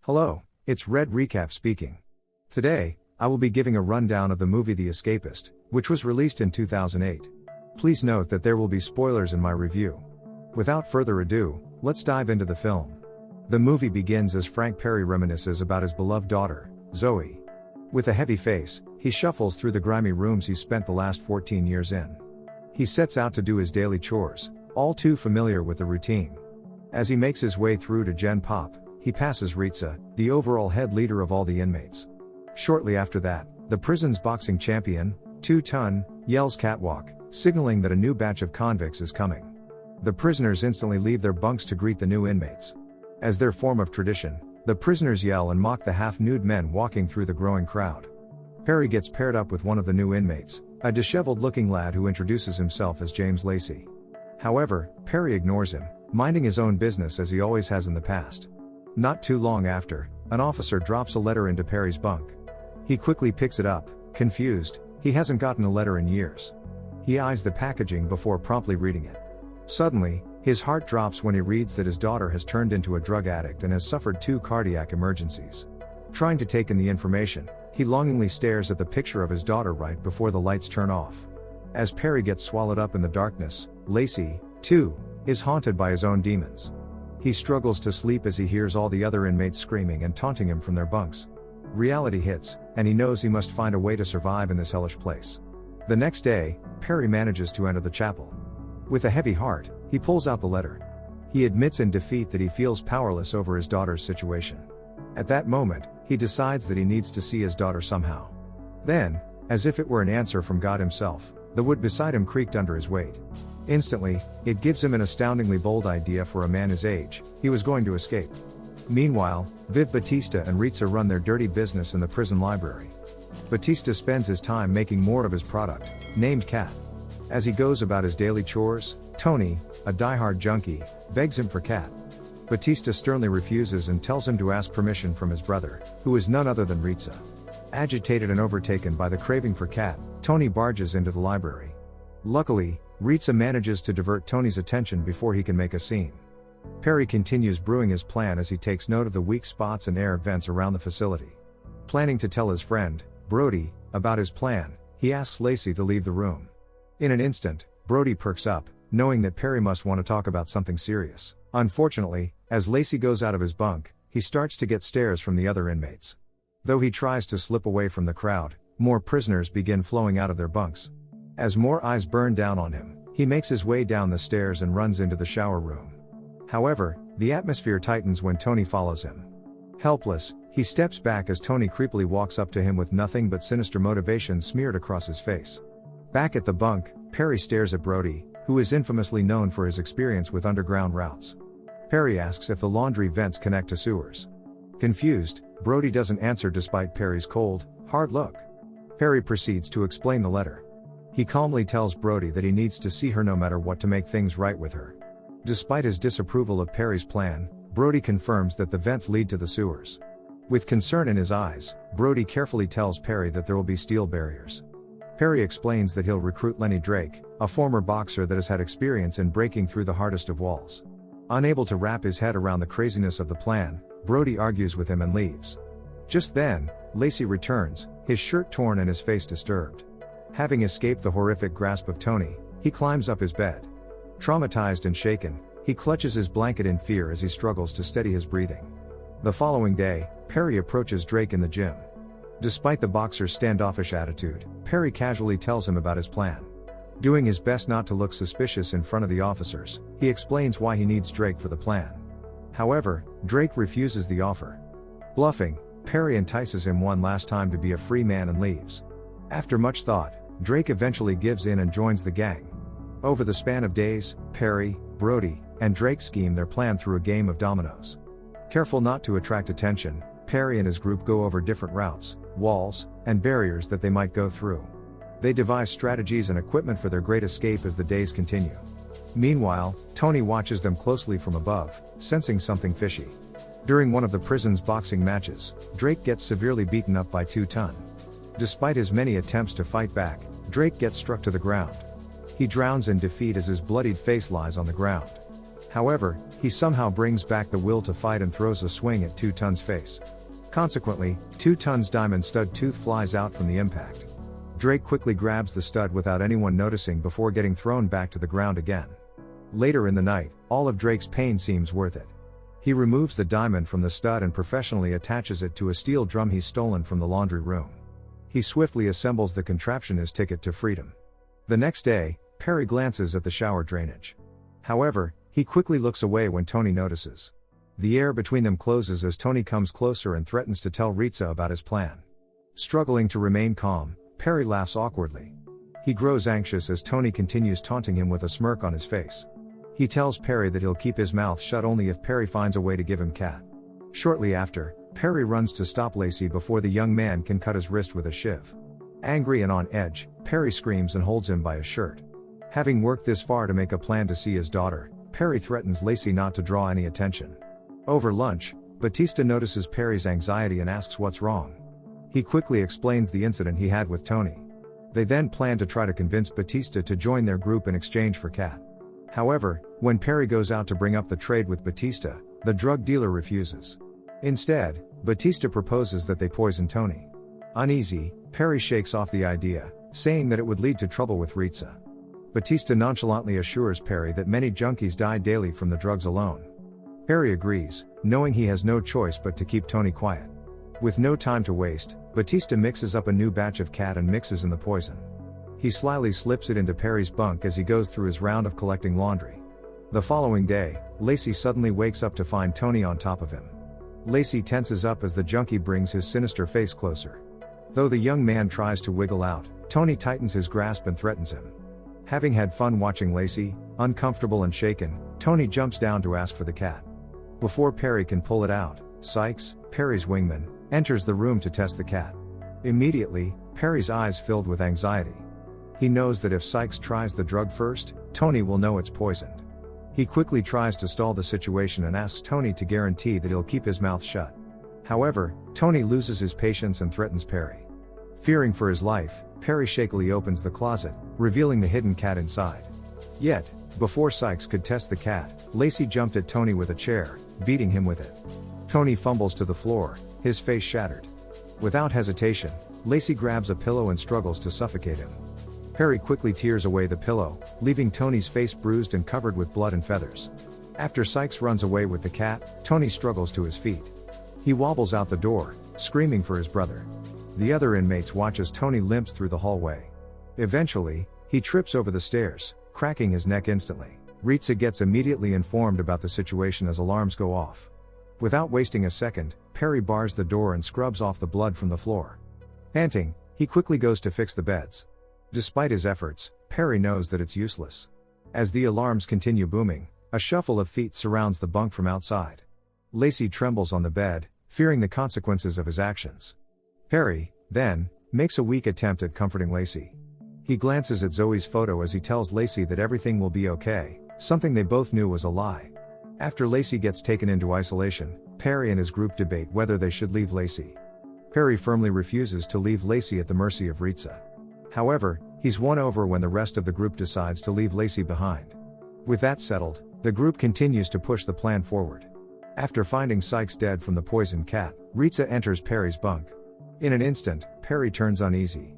Hello, it's Red Recap speaking. Today, I will be giving a rundown of the movie The Escapist, which was released in 2008. Please note that there will be spoilers in my review. Without further ado, let's dive into the film. The movie begins as Frank Perry reminisces about his beloved daughter, Zoe. With a heavy face, he shuffles through the grimy rooms he's spent the last 14 years in. He sets out to do his daily chores, all too familiar with the routine. As he makes his way through to Gen Pop, he passes Ritza, the overall head leader of all the inmates. Shortly after that, the prison's boxing champion, 2 Ton, yells catwalk, signaling that a new batch of convicts is coming. The prisoners instantly leave their bunks to greet the new inmates. As their form of tradition, the prisoners yell and mock the half-nude men walking through the growing crowd. Perry gets paired up with one of the new inmates, a disheveled-looking lad who introduces himself as James Lacey. However, Perry ignores him, minding his own business as he always has in the past. Not too long after, an officer drops a letter into Perry's bunk. He quickly picks it up, confused. He hasn't gotten a letter in years. He eyes the packaging before promptly reading it. Suddenly, his heart drops when he reads that his daughter has turned into a drug addict and has suffered 2 cardiac emergencies. Trying to take in the information, he longingly stares at the picture of his daughter right before the lights turn off. As Perry gets swallowed up in the darkness, Lacey, too, is haunted by his own demons. He struggles to sleep as he hears all the other inmates screaming and taunting him from their bunks. Reality hits, and he knows he must find a way to survive in this hellish place. The next day, Perry manages to enter the chapel. With a heavy heart, he pulls out the letter. He admits in defeat that he feels powerless over his daughter's situation. At that moment, he decides that he needs to see his daughter somehow. Then, as if it were an answer from God himself, the wood beside him creaked under his weight. Instantly, it gives him an astoundingly bold idea for a man his age. He was going to escape. Meanwhile, Viv Batista and Ritza run their dirty business in the prison library. Batista spends his time making more of his product, named Cat. As he goes about his daily chores, Tony, a diehard junkie, begs him for Cat. Batista sternly refuses and tells him to ask permission from his brother, who is none other than Ritza. Agitated and overtaken by the craving for Cat, Tony barges into the library. Luckily, Ritza manages to divert Tony's attention before he can make a scene. Perry continues brewing his plan as he takes note of the weak spots and air vents around the facility. Planning to tell his friend, Brody, about his plan, he asks Lacey to leave the room. In an instant, Brody perks up, knowing that Perry must want to talk about something serious. Unfortunately, as Lacey goes out of his bunk, he starts to get stares from the other inmates. Though he tries to slip away from the crowd, more prisoners begin flowing out of their bunks. As more eyes burn down on him, he makes his way down the stairs and runs into the shower room. However, the atmosphere tightens when Tony follows him. Helpless, he steps back as Tony creepily walks up to him with nothing but sinister motivation smeared across his face. Back at the bunk, Perry stares at Brody, who is infamously known for his experience with underground routes. Perry asks if the laundry vents connect to sewers. Confused, Brody doesn't answer despite Perry's cold, hard look. Perry proceeds to explain the letter. He calmly tells Brody that he needs to see her no matter what to make things right with her. Despite his disapproval of Perry's plan, Brody confirms that the vents lead to the sewers. With concern in his eyes, Brody carefully tells Perry that there will be steel barriers. Perry explains that he'll recruit Lenny Drake, a former boxer that has had experience in breaking through the hardest of walls. Unable to wrap his head around the craziness of the plan, Brody argues with him and leaves. Just then, Lacey returns, his shirt torn and his face disturbed. Having escaped the horrific grasp of Tony, he climbs up his bed. Traumatized and shaken, he clutches his blanket in fear as he struggles to steady his breathing. The following day, Perry approaches Drake in the gym. Despite the boxer's standoffish attitude, Perry casually tells him about his plan. Doing his best not to look suspicious in front of the officers, he explains why he needs Drake for the plan. However, Drake refuses the offer. Bluffing, Perry entices him one last time to be a free man and leaves. After much thought, Drake eventually gives in and joins the gang. Over the span of days, Perry, Brody, and Drake scheme their plan through a game of dominoes. Careful not to attract attention, Perry and his group go over different routes, walls, and barriers that they might go through. They devise strategies and equipment for their great escape as the days continue. Meanwhile, Tony watches them closely from above, sensing something fishy. During one of the prison's boxing matches, Drake gets severely beaten up by 2 Ton. Despite his many attempts to fight back, Drake gets struck to the ground. He drowns in defeat as his bloodied face lies on the ground. However, he somehow brings back the will to fight and throws a swing at 2 Ton's face. Consequently, 2 Ton's diamond stud tooth flies out from the impact. Drake quickly grabs the stud without anyone noticing before getting thrown back to the ground again. Later in the night, all of Drake's pain seems worth it. He removes the diamond from the stud and professionally attaches it to a steel drum he's stolen from the laundry room. He swiftly assembles the contraption as ticket to freedom. The next day, Perry glances at the shower drainage. However, he quickly looks away when Tony notices. The air between them closes as Tony comes closer and threatens to tell Ritza about his plan. Struggling to remain calm, Perry laughs awkwardly. He grows anxious as Tony continues taunting him with a smirk on his face. He tells Perry that he'll keep his mouth shut only if Perry finds a way to give him cat. Shortly after, Perry runs to stop Lacey before the young man can cut his wrist with a shiv. Angry and on edge, Perry screams and holds him by his shirt. Having worked this far to make a plan to see his daughter, Perry threatens Lacey not to draw any attention. Over lunch, Batista notices Perry's anxiety and asks what's wrong. He quickly explains the incident he had with Tony. They then plan to try to convince Batista to join their group in exchange for cat. However, when Perry goes out to bring up the trade with Batista, the drug dealer refuses. Instead, Batista proposes that they poison Tony. Uneasy, Perry shakes off the idea, saying that it would lead to trouble with Ritza. Batista nonchalantly assures Perry that many junkies die daily from the drugs alone. Perry agrees, knowing he has no choice but to keep Tony quiet. With no time to waste, Batista mixes up a new batch of cat and mixes in the poison. He slyly slips it into Perry's bunk as he goes through his round of collecting laundry. The following day, Lacey suddenly wakes up to find Tony on top of him. Lacey tenses up as the junkie brings his sinister face closer. Though the young man tries to wiggle out, Tony tightens his grasp and threatens him. Having had fun watching Lacey, uncomfortable and shaken, Tony jumps down to ask for the cat. Before Perry can pull it out, Sykes, Perry's wingman, enters the room to test the cat. Immediately, Perry's eyes filled with anxiety. He knows that if Sykes tries the drug first, Tony will know it's poisoned. He quickly tries to stall the situation and asks Tony to guarantee that he'll keep his mouth shut. However, Tony loses his patience and threatens Perry. Fearing for his life, Perry shakily opens the closet, revealing the hidden cat inside. Yet, before Sykes could test the cat, Lacey jumped at Tony with a chair, beating him with it. Tony fumbles to the floor, his face shattered. Without hesitation, Lacey grabs a pillow and struggles to suffocate him. Perry quickly tears away the pillow, leaving Tony's face bruised and covered with blood and feathers. After Sykes runs away with the cat, Tony struggles to his feet. He wobbles out the door, screaming for his brother. The other inmates watch as Tony limps through the hallway. Eventually, he trips over the stairs, cracking his neck instantly. Ritza gets immediately informed about the situation as alarms go off. Without wasting a second, Perry bars the door and scrubs off the blood from the floor. Panting, he quickly goes to fix the beds. Despite his efforts, Perry knows that it's useless. As the alarms continue booming, a shuffle of feet surrounds the bunk from outside. Lacey trembles on the bed, fearing the consequences of his actions. Perry, then, makes a weak attempt at comforting Lacey. He glances at Zoe's photo as he tells Lacey that everything will be okay, something they both knew was a lie. After Lacey gets taken into isolation, Perry and his group debate whether they should leave Lacey. Perry firmly refuses to leave Lacey at the mercy of Ritza. However, he's won over when the rest of the group decides to leave Lacey behind. With that settled, the group continues to push the plan forward. After finding Sykes dead from the poisoned cat, Ritza enters Perry's bunk. In an instant, Perry turns uneasy.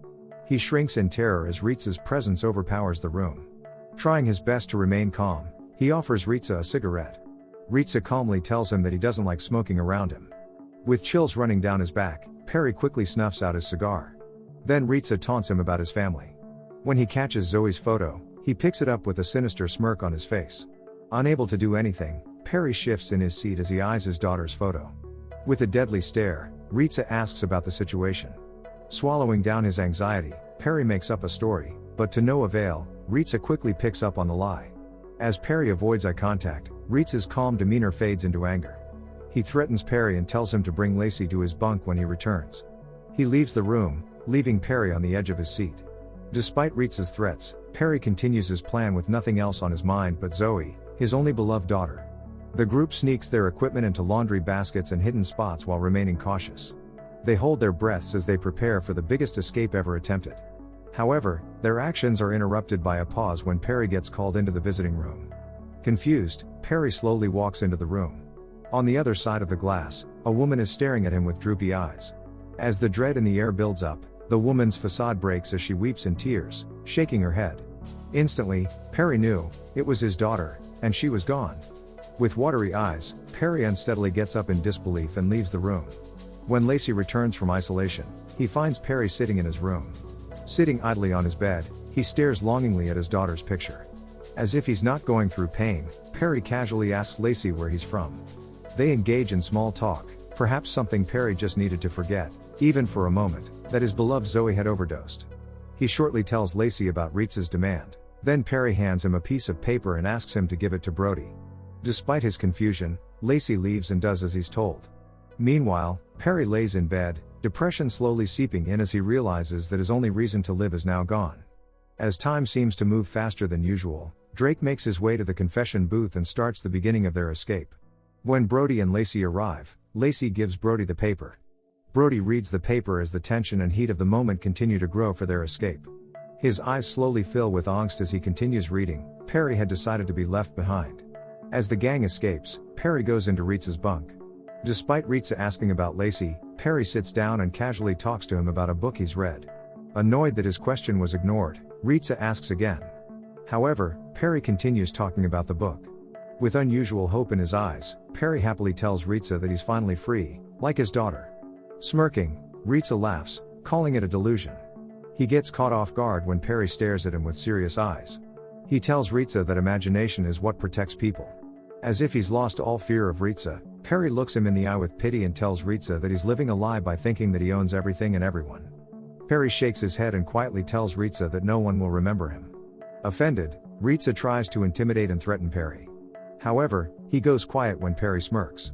He shrinks in terror as Ritza's presence overpowers the room. Trying his best to remain calm, he offers Ritza a cigarette. Ritza calmly tells him that he doesn't like smoking around him. With chills running down his back, Perry quickly snuffs out his cigar. Then Ritza taunts him about his family. When he catches Zoe's photo, he picks it up with a sinister smirk on his face. Unable to do anything, Perry shifts in his seat as he eyes his daughter's photo. With a deadly stare, Ritza asks about the situation. Swallowing down his anxiety, Perry makes up a story, but to no avail, Ritza quickly picks up on the lie. As Perry avoids eye contact, Ritza's calm demeanor fades into anger. He threatens Perry and tells him to bring Lacey to his bunk when he returns. He leaves the room, leaving Perry on the edge of his seat. Despite Ritza's threats, Perry continues his plan with nothing else on his mind but Zoe, his only beloved daughter. The group sneaks their equipment into laundry baskets and hidden spots while remaining cautious. They hold their breaths as they prepare for the biggest escape ever attempted. However, their actions are interrupted by a pause when Perry gets called into the visiting room. Confused, Perry slowly walks into the room. On the other side of the glass, a woman is staring at him with droopy eyes. As the dread in the air builds up, the woman's facade breaks as she weeps in tears, shaking her head. Instantly, Perry knew, it was his daughter, and she was gone. With watery eyes, Perry unsteadily gets up in disbelief and leaves the room. When Lacey returns from isolation, he finds Perry sitting in his room. Sitting idly on his bed, he stares longingly at his daughter's picture. As if he's not going through pain, Perry casually asks Lacey where he's from. They engage in small talk, perhaps something Perry just needed to forget, even for a moment, that his beloved Zoe had overdosed. He shortly tells Lacey about Ritza's demand. Then Perry hands him a piece of paper and asks him to give it to Brody. Despite his confusion, Lacey leaves and does as he's told. Meanwhile, Perry lays in bed, depression slowly seeping in as he realizes that his only reason to live is now gone. As time seems to move faster than usual, Drake makes his way to the confession booth and starts the beginning of their escape. When Brody and Lacey arrive, Lacey gives Brody the paper. Brody reads the paper as the tension and heat of the moment continue to grow for their escape. His eyes slowly fill with angst as he continues reading. Perry had decided to be left behind. As the gang escapes, Perry goes into Ritza's bunk. Despite Ritza asking about Lacey, Perry sits down and casually talks to him about a book he's read. Annoyed that his question was ignored, Ritza asks again. However, Perry continues talking about the book. With unusual hope in his eyes, Perry happily tells Ritza that he's finally free, like his daughter. Smirking, Ritza laughs, calling it a delusion. He gets caught off guard when Perry stares at him with serious eyes. He tells Ritza that imagination is what protects people. As if he's lost all fear of Ritza, Perry looks him in the eye with pity and tells Ritza that he's living a lie by thinking that he owns everything and everyone. Perry shakes his head and quietly tells Ritza that no one will remember him. Offended, Ritza tries to intimidate and threaten Perry. However, he goes quiet when Perry smirks.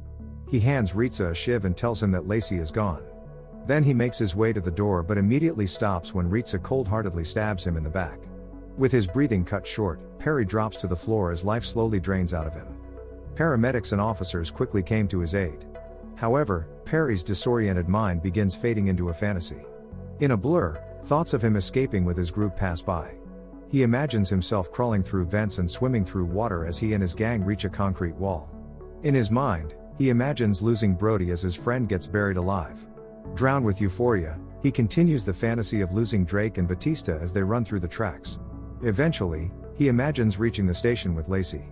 He hands Ritza a shiv and tells him that Lacey is gone. Then he makes his way to the door but immediately stops when Ritza cold-heartedly stabs him in the back. With his breathing cut short, Perry drops to the floor as life slowly drains out of him. Paramedics and officers quickly came to his aid. However, Perry's disoriented mind begins fading into a fantasy. In a blur, thoughts of him escaping with his group pass by. He imagines himself crawling through vents and swimming through water as he and his gang reach a concrete wall. In his mind, he imagines losing Brody as his friend gets buried alive. Drowned with euphoria, he continues the fantasy of losing Drake and Batista as they run through the tracks. Eventually, he imagines reaching the station with Lacey.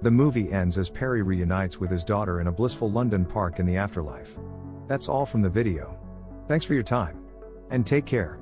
The movie ends as Perry reunites with his daughter in a blissful London park in the afterlife. That's all from the video. Thanks for your time. And take care.